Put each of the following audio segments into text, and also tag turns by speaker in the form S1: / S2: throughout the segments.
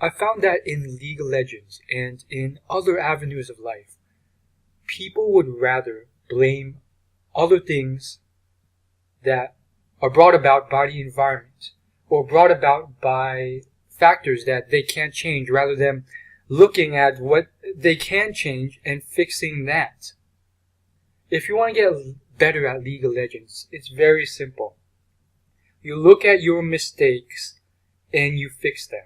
S1: I found that in League of Legends and in other avenues of life, people would rather blame other things that are brought about by the environment or brought about by factors that they can't change rather than looking at what they can change and fixing that. If you want to get better at League of Legends, it's very simple. You look at your mistakes and you fix them.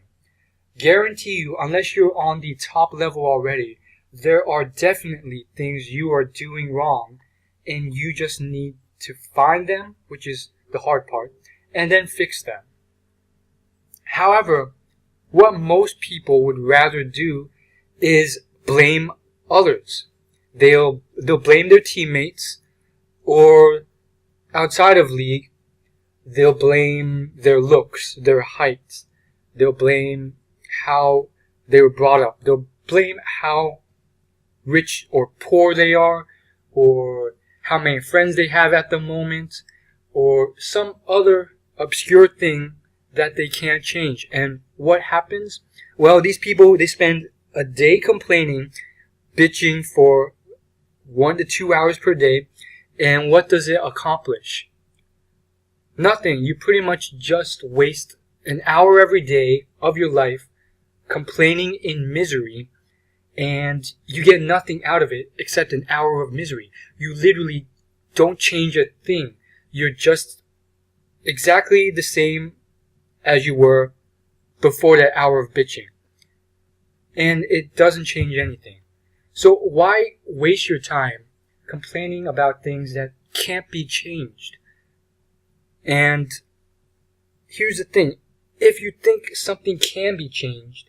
S1: Guarantee you, unless you're on the top level already, there are definitely things you are doing wrong and you just need to find them, which is the hard part, and then fix them. However, what most people would rather do is blame others. They'll blame their teammates, or outside of League, they'll blame their looks, their height. They'll blame how they were brought up. They'll blame how rich or poor they are, or how many friends they have at the moment, or some other obscure thing that they can't change. And what happens? Well, these people, they spend a day complaining, bitching for 1 to 2 hours per day, and what does it accomplish? Nothing. You pretty much just waste an hour every day of your life complaining in misery, and you get nothing out of it except an hour of misery. You literally don't change a thing. You're just exactly the same as you were before that hour of bitching. And it doesn't change anything. So why waste your time complaining about things that can't be changed? And here's the thing. If you think something can be changed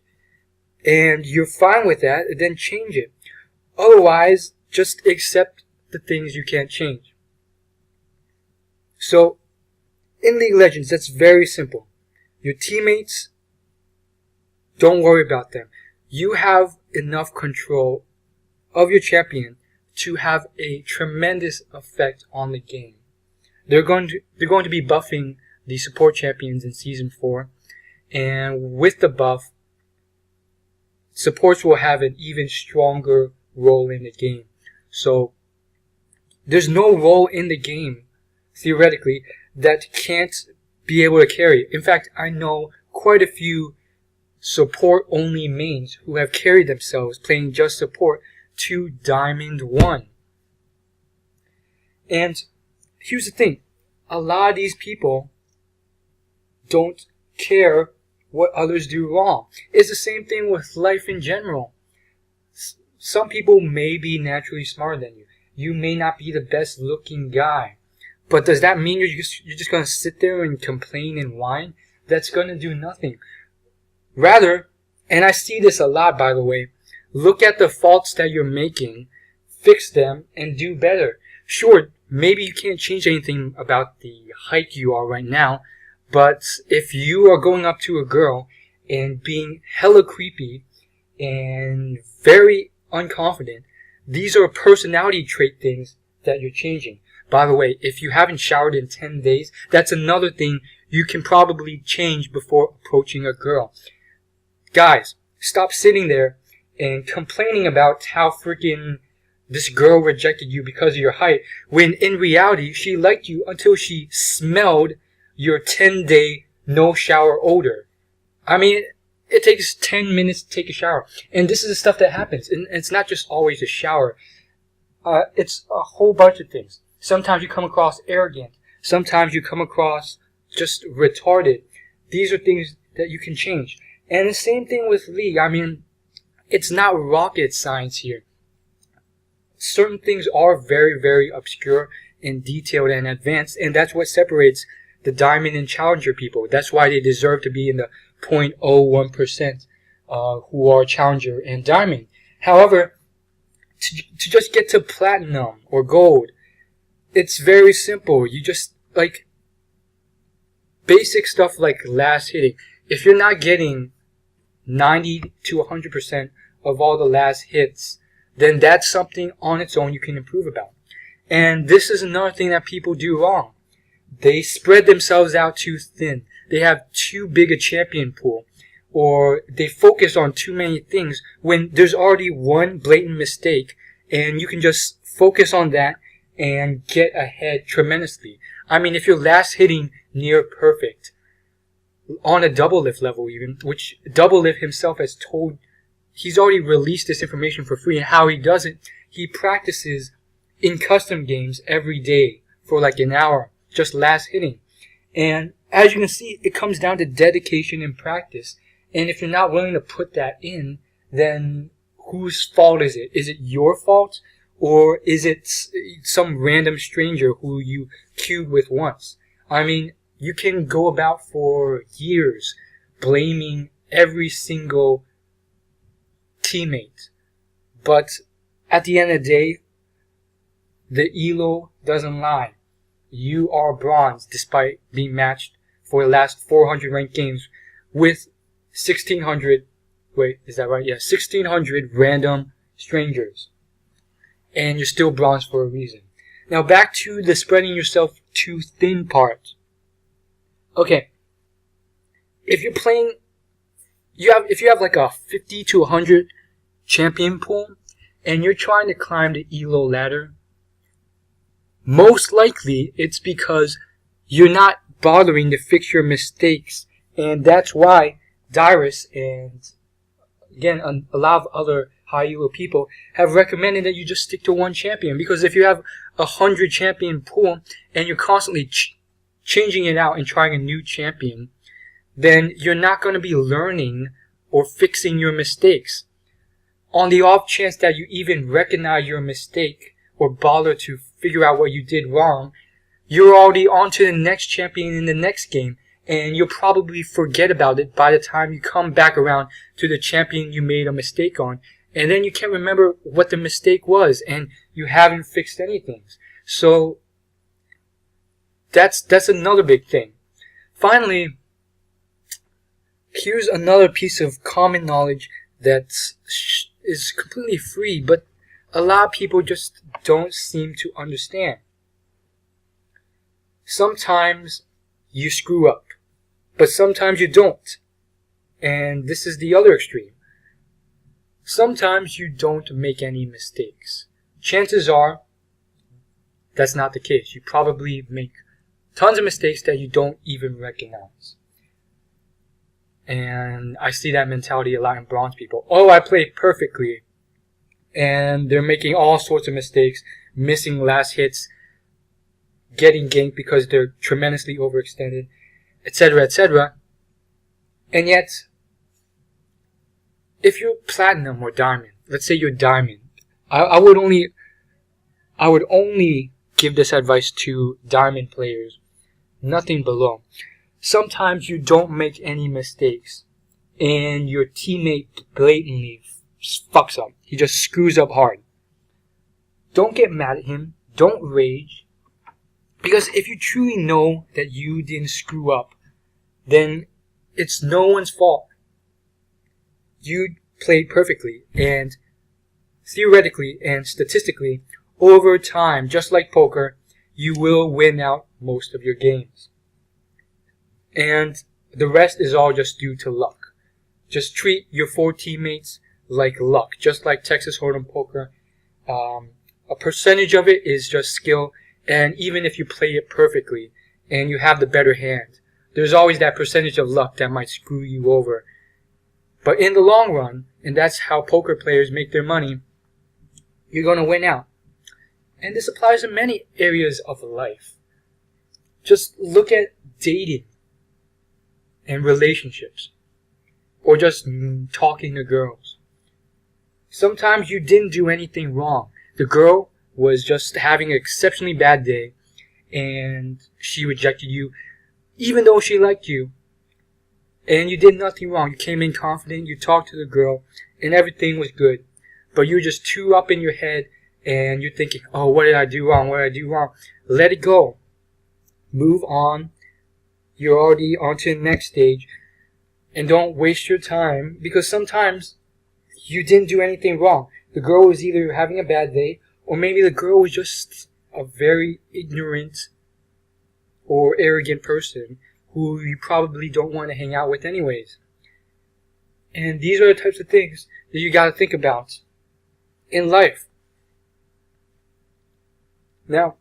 S1: and you're fine with that, then change it. Otherwise, just accept the things you can't change. So, in League of Legends, that's very simple. Your teammates, don't worry about them. You have enough control of your champion to have a tremendous effect on the game. They're going to be buffing the support champions in Season 4, and with the buff, supports will have an even stronger role in the game. So, there's no role in the game, theoretically, that can't be able to carry. In fact, I know quite a few support-only mains who have carried themselves playing just support to Diamond 1. And here's the thing. A lot of these people don't care what others do wrong. It's the same thing with life in general. Some people may be naturally smarter than you. You may not be the best looking guy. But does that mean you're just going to sit there and complain and whine? That's going to do nothing. Rather, and I see this a lot by the way, look at the faults that you're making, fix them, and do better. Sure, maybe you can't change anything about the height you are right now, but if you are going up to a girl and being hella creepy and very unconfident, these are personality trait things that you're changing. By the way, if you haven't showered in 10 days, that's another thing you can probably change before approaching a girl. Guys, stop sitting there and complaining about how freaking this girl rejected you because of your height, when in reality, she liked you until she smelled your 10-day no-shower odor. I mean, it takes 10 minutes to take a shower. And this is the stuff that happens. And it's not just always a shower. It's a whole bunch of things. Sometimes you come across arrogant. Sometimes you come across just retarded. These are things that you can change. And the same thing with League. I mean, it's not rocket science here. Certain things are very, very obscure and detailed and advanced, and that's what separates the Diamond and Challenger people. That's why they deserve to be in the 0.01% who are Challenger and Diamond. However, to just get to Platinum or Gold, it's very simple. You just, like, basic stuff like last hitting. If you're not getting 90 to 100% of all the last hits, then that's something on its own you can improve about. And this is another thing that people do wrong. They spread themselves out too thin. They have too big a champion pool. or they focus on too many things when there's already one blatant mistake, and you can just focus on that and get ahead tremendously. I mean, if you're last hitting near perfect on a double lift level even, which Double Lift himself has told, he's already released this information for free, and how he does it, he practices in custom games every day for like an hour, just last hitting. And as you can see, it comes down to dedication and practice. And if you're not willing to put that in, then whose fault is it? Is it your fault? Or is it some random stranger who you queued with once? I mean, you can go about for years blaming every single teammate. But at the end of the day, the ELO doesn't lie. You are bronze despite being matched for the last 400 ranked games with 1,600, wait, is that right? Yeah, 1,600 random strangers. And you're still bronze for a reason. Now back to the spreading yourself too thin part. Okay, if you're playing, if you have like a 50 to 100 champion pool, and you're trying to climb the ELO ladder, most likely it's because you're not bothering to fix your mistakes, and that's why Dyrus and again a lot of other high ELO people have recommended that you just stick to one champion. Because if you have 100 champion pool and you're constantly changing it out and trying a new champion, then you're not going to be learning or fixing your mistakes. On the off chance that you even recognize your mistake or bother to figure out what you did wrong, you're already on to the next champion in the next game, and you'll probably forget about it by the time you come back around to the champion you made a mistake on. And then you can't remember what the mistake was, and you haven't fixed anything. So that's another big thing. Finally, here's another piece of common knowledge that is completely free, but a lot of people just don't seem to understand. Sometimes you screw up, but sometimes you don't. And this is the other extreme. Sometimes you don't make any mistakes. Chances are that's not the case. You probably make tons of mistakes that you don't even recognize. And I see that mentality a lot in bronze people. Oh, I played perfectly. And they're making all sorts of mistakes, missing last hits, getting ganked because they're tremendously overextended, etc., etc. And yet, if you're platinum or diamond, let's say you're diamond, I would only give this advice to diamond players, nothing below. Sometimes you don't make any mistakes, and your teammate blatantly fucks up. He just screws up hard. Don't get mad at him. Don't rage. Because if you truly know that you didn't screw up, then it's no one's fault. You played perfectly, and theoretically and statistically, over time, just like poker, you will win out most of your games. And the rest is all just due to luck. Just treat your 4 teammates like luck, just like Texas Hold'em poker. A percentage of it is just skill, and even if you play it perfectly and you have the better hand, there's always that percentage of luck that might screw you over. But in the long run, and that's how poker players make their money, you're going to win out. And this applies in many areas of life. Just look at dating and relationships, or just talking to girls. Sometimes you didn't do anything wrong. The girl was just having an exceptionally bad day, and she rejected you, even though she liked you. And you did nothing wrong. You came in confident, you talked to the girl, and everything was good. But you're just too up in your head, and you're thinking, oh, what did I do wrong? What did I do wrong? Let it go. Move on. You're already on to the next stage. And don't waste your time, because sometimes you didn't do anything wrong. The girl was either having a bad day, or maybe the girl was just a very ignorant or arrogant person who you probably don't want to hang out with anyways. And these are the types of things that you got to think about in life. Now,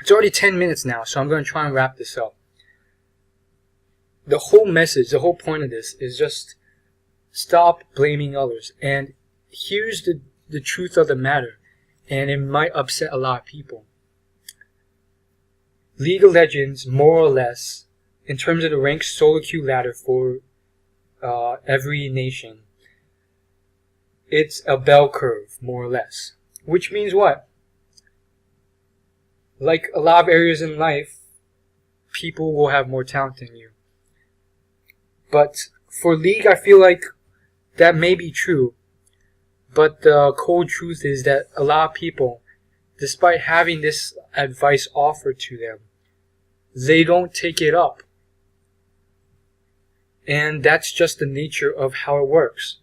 S1: it's already 10 minutes now, so I'm going to try and wrap this up. The whole message, the whole point of this is just stop blaming others. And here's the truth of the matter, and it might upset a lot of people. League of Legends, more or less, in terms of the ranked solo queue ladder for every nation, it's a bell curve, more or less. Which means what? Like a lot of areas in life, people will have more talent than you. But for League, I feel like that may be true. But the cold truth is that a lot of people, despite having this advice offered to them, they don't take it up. And that's just the nature of how it works.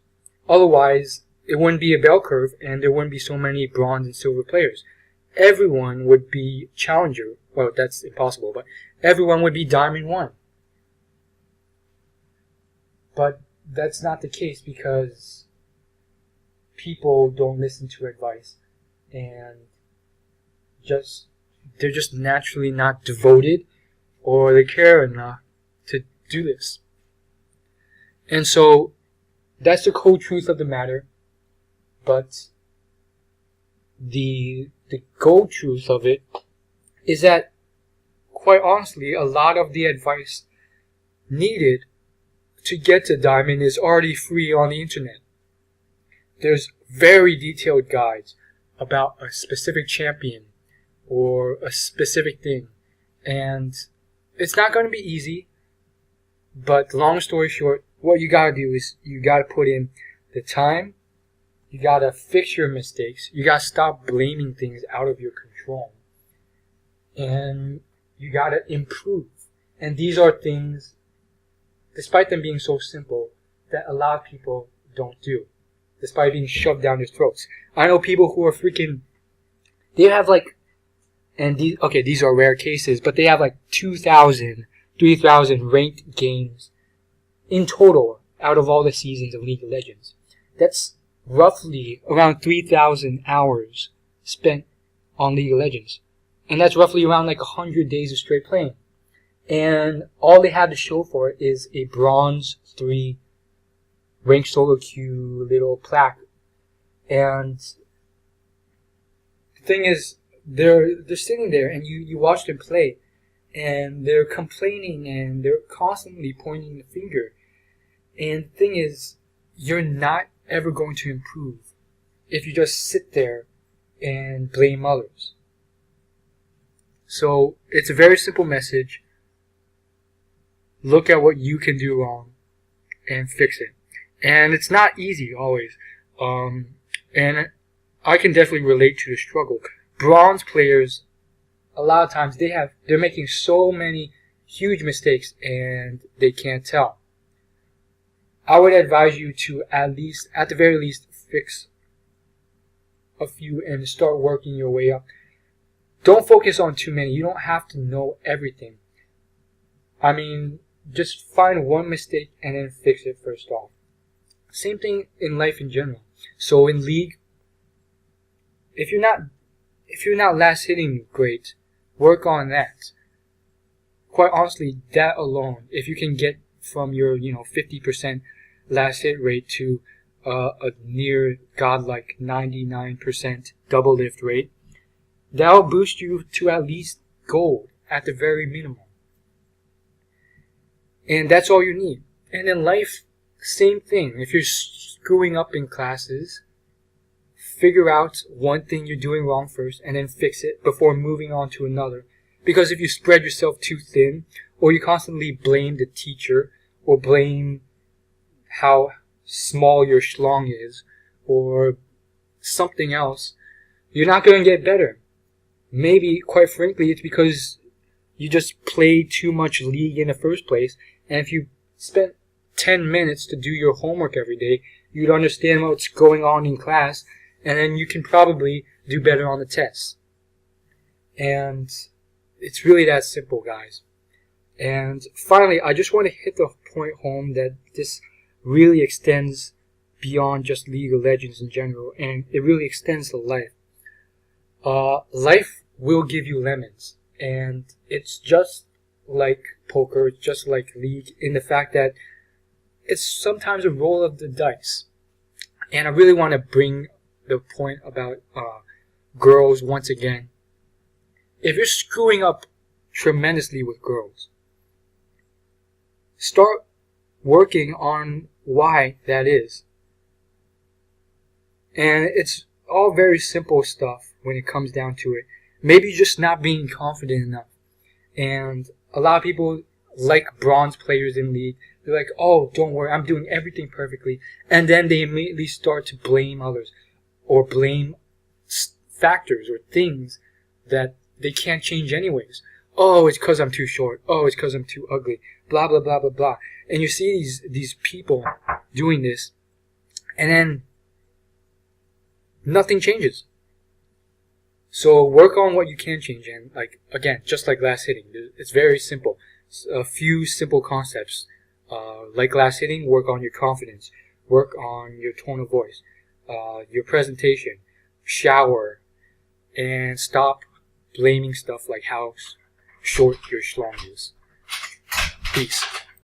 S1: Otherwise, it wouldn't be a bell curve and there wouldn't be so many bronze and silver players. Everyone would be challenger. Well, that's impossible, but everyone would be Diamond 1. But that's not the case because people don't listen to advice and they're just naturally not devoted or they care enough to do this. And so that's the cold truth of the matter. But the gold truth of it is that, quite honestly, a lot of the advice needed to get to Diamond is already free on the internet. There's very detailed guides about a specific champion or a specific thing. And it's not going to be easy, but long story short, what you gotta do is you gotta put in the time, you gotta fix your mistakes, you gotta stop blaming things out of your control, and you gotta improve. And these are things, despite them being so simple, that a lot of people don't do, despite being shoved down their throats. I know people who are freaking, they have like, and these are rare cases, but they have like 2,000, 3,000 ranked games in total out of all the seasons of League of Legends. That's roughly around 3,000 hours spent on League of Legends. And that's roughly around like 100 days of straight playing. And all they have to show for it is a bronze 3 ranked solo queue little plaque. And the thing is, they're sitting there and you watch them play and they're complaining and they're constantly pointing the finger. And the thing is, you're not ever going to improve if you just sit there and blame others. So it's a very simple message. Look at what you can do wrong and fix it. And it's not easy always. And I can definitely relate to the struggle. Bronze players, a lot of times they're making so many huge mistakes and they can't tell. I would advise you to at the very least, fix a few and start working your way up. Don't focus on too many. You don't have to know everything. I mean, just find one mistake and then fix it first off. Same thing in life in general. So in League, if you're not last hitting great, work on that. Quite honestly, that alone, if you can get from your 50% last hit rate to a near godlike 99% double lift rate, that'll boost you to at least gold at the very minimum. And that's all you need. And in life, same thing. If you're screwing up in classes, figure out one thing you're doing wrong first and then fix it before moving on to another. Because if you spread yourself too thin, or you constantly blame the teacher, or blame how small your schlong is, or something else, you're not going to get better. Maybe, quite frankly, it's because you just played too much League in the first place, and if you spent 10 minutes to do your homework every day, you'd understand what's going on in class, and then you can probably do better on the tests. And it's really that simple, guys. And finally, I just want to hit the point home that this really extends beyond just League of Legends in general, and it really extends to life. Life will give you lemons, and it's just like poker, it's just like League, in the fact that it's sometimes a roll of the dice. And I really want to bring the point about girls once again. If you're screwing up tremendously with girls, start working on why that is. And it's all very simple stuff when it comes down to it. Maybe just not being confident enough. And a lot of people like bronze players in League. They're like, oh, don't worry, I'm doing everything perfectly. And then they immediately start to blame others, or blame factors or things that they can't change anyways. Oh, it's because I'm too short. Oh, it's because I'm too ugly. Blah, blah, blah, blah, blah. And you see these people doing this, and then nothing changes. So work on what you can change. And like, again, just like glass hitting, it's very simple. It's a few simple concepts. Like glass hitting, work on your confidence. Work on your tone of voice. Your presentation. Shower. And stop blaming stuff like how short your schlong is. Peace.